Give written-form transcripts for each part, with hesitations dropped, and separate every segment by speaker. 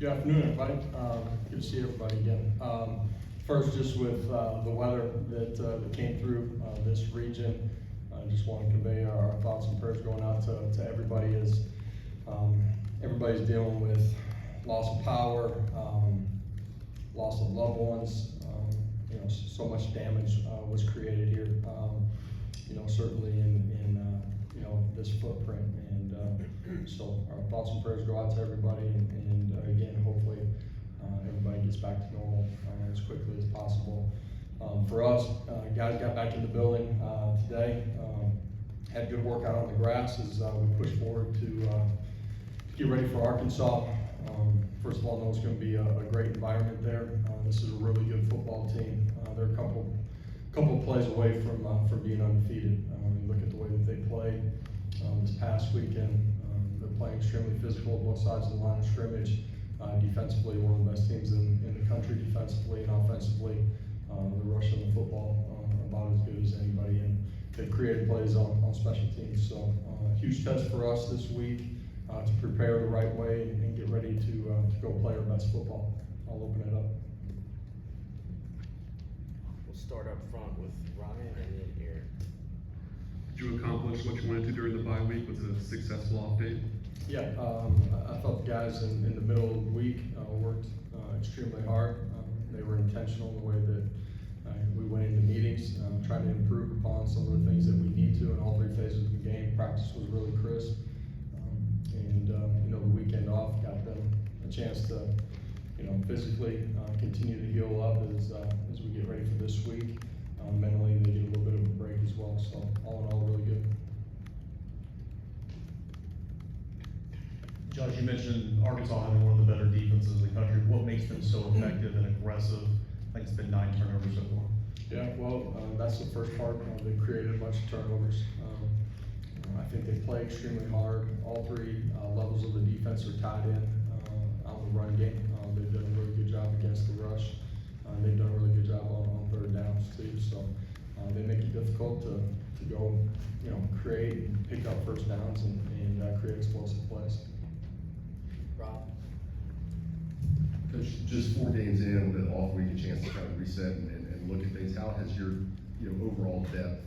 Speaker 1: Good afternoon, everybody. Good to see everybody again. First, just with the weather that came through this region, I just want to convey our thoughts and prayers going out to everybody as everybody's dealing with loss of power, loss of loved ones. So much damage was created here. Certainly in this footprint, and so our thoughts and prayers go out to everybody, and again, hopefully everybody gets back to normal as quickly as possible. For us, guys got back in the building today, had a good workout on the grass as we push forward to get ready for Arkansas. First of all, I know it's going to be a great environment there. This is a really good football team. They're a couple of plays away from being undefeated. You look at the way that they played this past weekend. They're playing extremely physical on both sides of the line of scrimmage. Defensively, one of the best teams in the country defensively and offensively. They're rushing the football about as good as anybody, and they've created plays on special teams. So huge test for us this week to prepare the right way and get ready to go play our best football. I'll open it up.
Speaker 2: We'll start up front with Ryan and then Aaron.
Speaker 3: Did you accomplish what you wanted to during the bye week? Was it a successful off day?
Speaker 1: Yeah, I thought the guys in the middle of the week worked extremely hard. They were intentional in the way that we went into meetings, trying to improve upon some of the things that we need to in all three phases of the game. Practice was really crisp, and the weekend off got them a chance to physically continue to heal up as we get ready for this week. Mentally, they get a little bit of a break as well. So all in all, really good.
Speaker 4: Josh, you mentioned Arkansas having one of the better defenses in the country. What makes them so effective and aggressive? I think it's been 9 turnovers so far.
Speaker 1: Yeah, well, that's the first part. They've created a bunch of turnovers. I think they play extremely hard. All three levels of the defense are tied in on the run game. They've done a really good job against the rush. They've done a really good job on third downs too. So they make it difficult to go, create and pick up first downs and create explosive plays.
Speaker 2: Rob?
Speaker 5: Coach, just 4 games in with an off week, a chance to kind of reset and look at things. How has your overall depth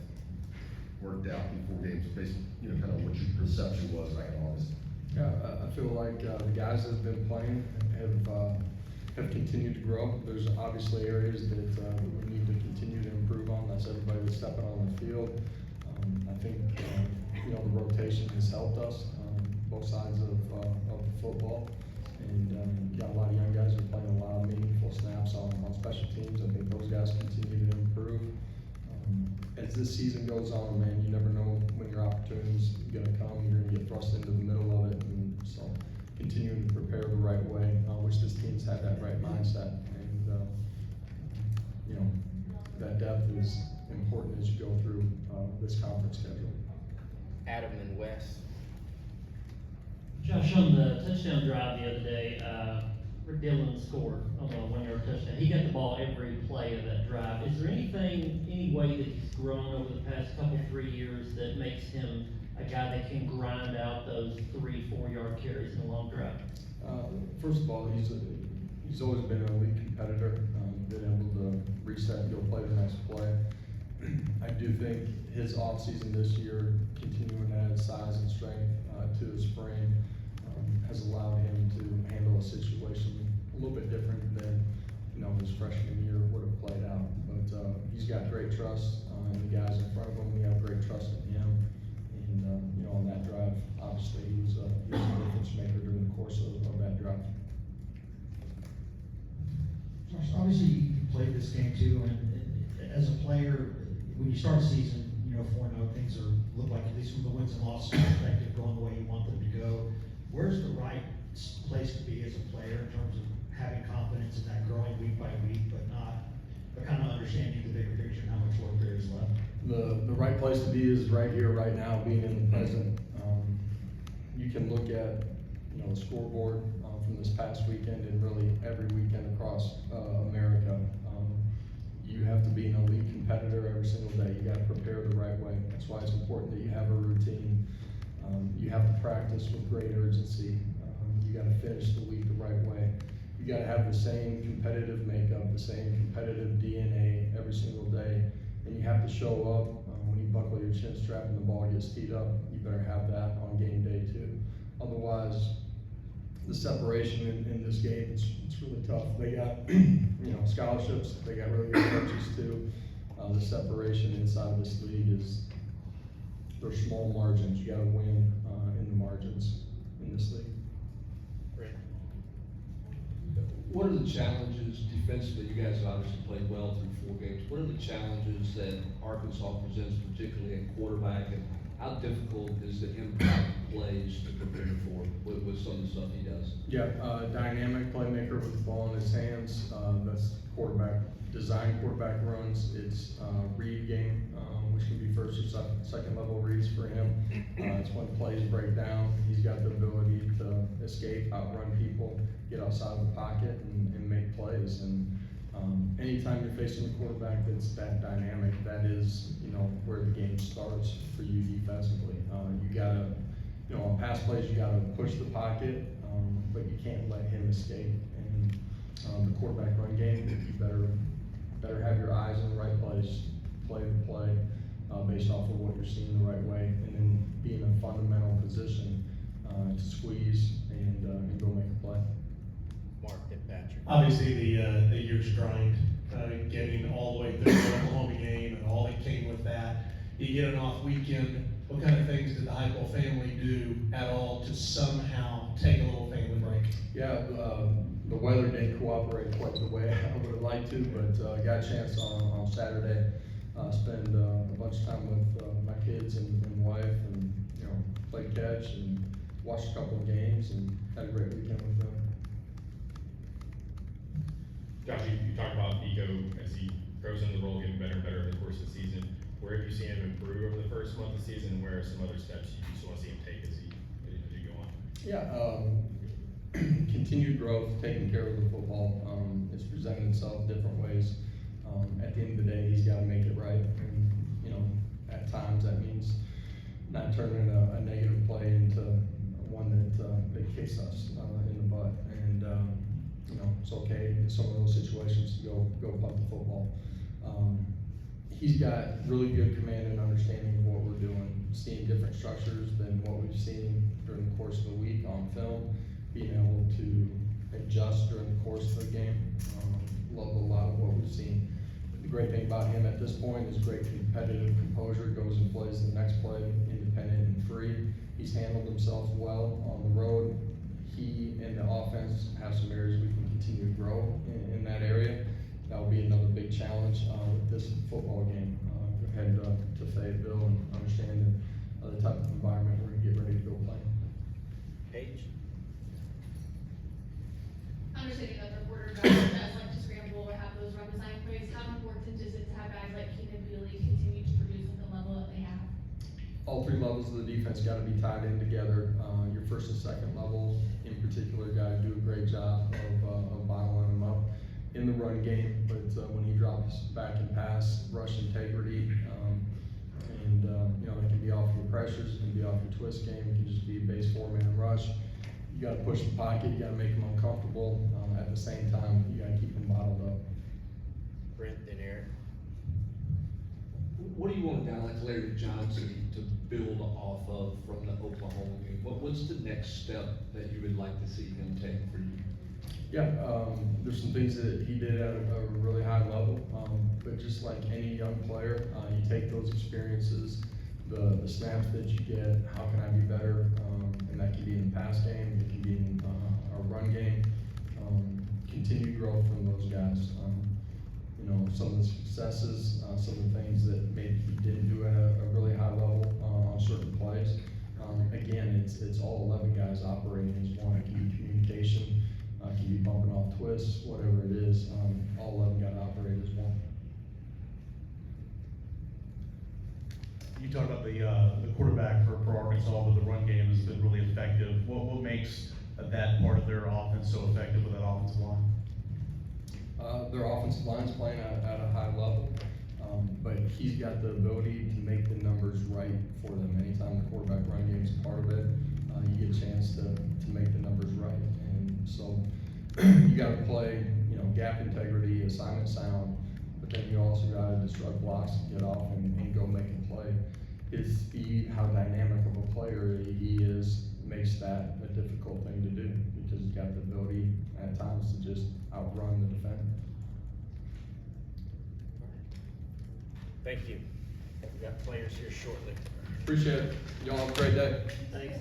Speaker 5: worked out in 4 games based kind of what your perception was back in August?
Speaker 1: Yeah, I feel like the guys that have been playing have continued to grow. There's obviously areas that we need to continue to improve on. That's everybody that's stepping on the field. I think the rotation has helped us, both sides of the football, and you got a lot of young guys who are playing a lot of meaningful snaps on special teams. I think those guys continue to improve. As this season goes on, man, you never know when your opportunity's going to come. You're going to get thrust into the middle of it, and so continuing to prepare the right way. I wish this team's had that right mindset, and that depth is important as you go through this conference schedule.
Speaker 2: Adam and Wes.
Speaker 6: Josh, on the touchdown drive the other day, Rick Dillon scored on a 1-yard touchdown. He got the ball every play of that drive. Is there any way that he's grown over the past couple, 3 years that makes him a guy that can grind out those 3-4 yard carries in a long drive?
Speaker 1: First of all, he's always been an elite competitor, been able to reset and go play the next play. I do think his offseason this year, continuing to add size and strength to his frame, has allowed him to handle a situation a little bit different than his freshman year would have played out. But he's got great trust in the guys in front of him. We have great trust in him. And on that drive, obviously he was a difference maker during the course of that drive.
Speaker 7: Josh, obviously you played this game too, and as a player, when you start a season, 4-0, things look like, at least from the wins and losses perspective, going the way you want them to go. Where's the right place to be as a player in terms of having confidence in that growing week by week, but kind of understanding the bigger picture and how much work there is left?
Speaker 1: The right place to be is right here, right now, being in the present. You can look at the scoreboard from this past weekend and really every weekend across America. You have to be an elite competitor every single day. You got to prepare the right way. That's why it's important that you have a routine. You have to practice with great urgency. You got to finish the week the right way. you gotta have the same competitive makeup, the same competitive DNA every single day, and you have to show up. When you buckle your chin strap and the ball gets teed up, you better have that on game day too. Otherwise, the separation in this game, it's really tough. They got, scholarships, they got really good coaches too. The separation inside of this league there's small margins. You gotta win, in the margins in this league.
Speaker 8: What are the challenges defensively? You guys have obviously played well through 4 games. What are the challenges that Arkansas presents, particularly at quarterback, and how difficult is the impact plays to prepare for with some of the stuff he does?
Speaker 1: Yeah, dynamic playmaker with the ball in his hands. That's quarterback, design quarterback runs. It's read game, which can be first or second level reads for him. It's when plays break down. He's got the ability to escape, outrun people, get outside of the pocket and make plays. And anytime you're facing a quarterback that's that dynamic, that is, where the game starts for you defensively. You gotta, on pass plays, you gotta push the pocket, but you can't let him escape. And the quarterback run game, you better have your eyes in the right place, play the play based off of what you're seeing the right way, and then be in a fundamental position to squeeze and go make a play.
Speaker 2: Mark and Patrick.
Speaker 9: Obviously, the year's grind, getting all the way through the Oklahoma game and all that came with that. You get an off weekend. What kind of things did the Heupel family do at all to somehow take a little family break?
Speaker 1: Yeah, the weather didn't cooperate quite the way I would have liked to, but got a chance on Saturday, spend a bunch of time with my kids and wife, and played catch and watched a couple of games and had a great weekend with them.
Speaker 10: Josh, you talked about Nico as he grows into the role, getting better and better over the course of the season. Where have you seen him improve over the first month of the season, and where are some other steps you just want to see him take as you go on?
Speaker 1: Yeah, continued growth, taking care of the football. It's presented itself different ways. At the end of the day, he's got to make it right, and at times that means not turning a negative play into one that kicks us in the butt. And it's okay in some of those situations to go punt the football. He's got really good command and understanding of what we're doing, seeing different structures than what we've seen during the course of the week on film, being able to adjust during the course of the game. Love a lot of what we've seen. The great thing about him at this point is great competitive composure, goes and plays the next play, independent and free. He's handled himself well on the road. He and the offense have some areas we can continue to grow in that area. That will be another big challenge with this football game. Heading to Fayetteville and understanding the type of environment we're going to get ready to go play.
Speaker 2: Paige?
Speaker 11: Understanding that the quarterback does like to scramble or have those run design plays, how important is it to have guys like Keenan Bealey continue to produce at the level that they have?
Speaker 1: All 3 levels of the defense got to be tied in together. Your first and second level, in particular, got to do a great job of bottling them up in the run game. But when he drops back and pass, rush integrity, and it can be off your pressures, it can be off your twist game, it can just be a base 4-man rush. You got to push the pocket, you got to make them uncomfortable. At the same time, you got to keep them bottled up.
Speaker 2: Brent and Eric?
Speaker 8: What do you want a guy like Larry Johnson to build off of from the Oklahoma game? What's the next step that you would like to see him take for you?
Speaker 1: Yeah, there's some things that he did at a really high level, but just like any young player, you take those experiences, the snaps that you get, how can I be better, and that can be in the pass game, it can be in our run game, continued growth from those guys. Some of the successes, some of the things that maybe he didn't do at a really high level on certain plays. Again, it's all 11 guys operating as one. It can be communication, it can be bumping off twists, whatever it is. All 11 got to operate as one.
Speaker 4: You talked about the quarterback for Arkansas with the run game has been really effective. What makes that part of their offense so effective with that offensive line?
Speaker 1: Their offensive line's playing at a high level, but he's got the ability to make the numbers right for them. Anytime the quarterback run game is part of it, you get a chance to make the numbers right. And so you gotta play, you know, gap integrity, assignment sound, but then you also gotta disrupt blocks, get off and go make a play. How dynamic of a player he is makes that a difficult thing to do, because he's got the ability at times to just outrun the defender.
Speaker 2: Thank you. We got players here shortly.
Speaker 1: Appreciate it. Y'all have a great day.
Speaker 6: Thanks.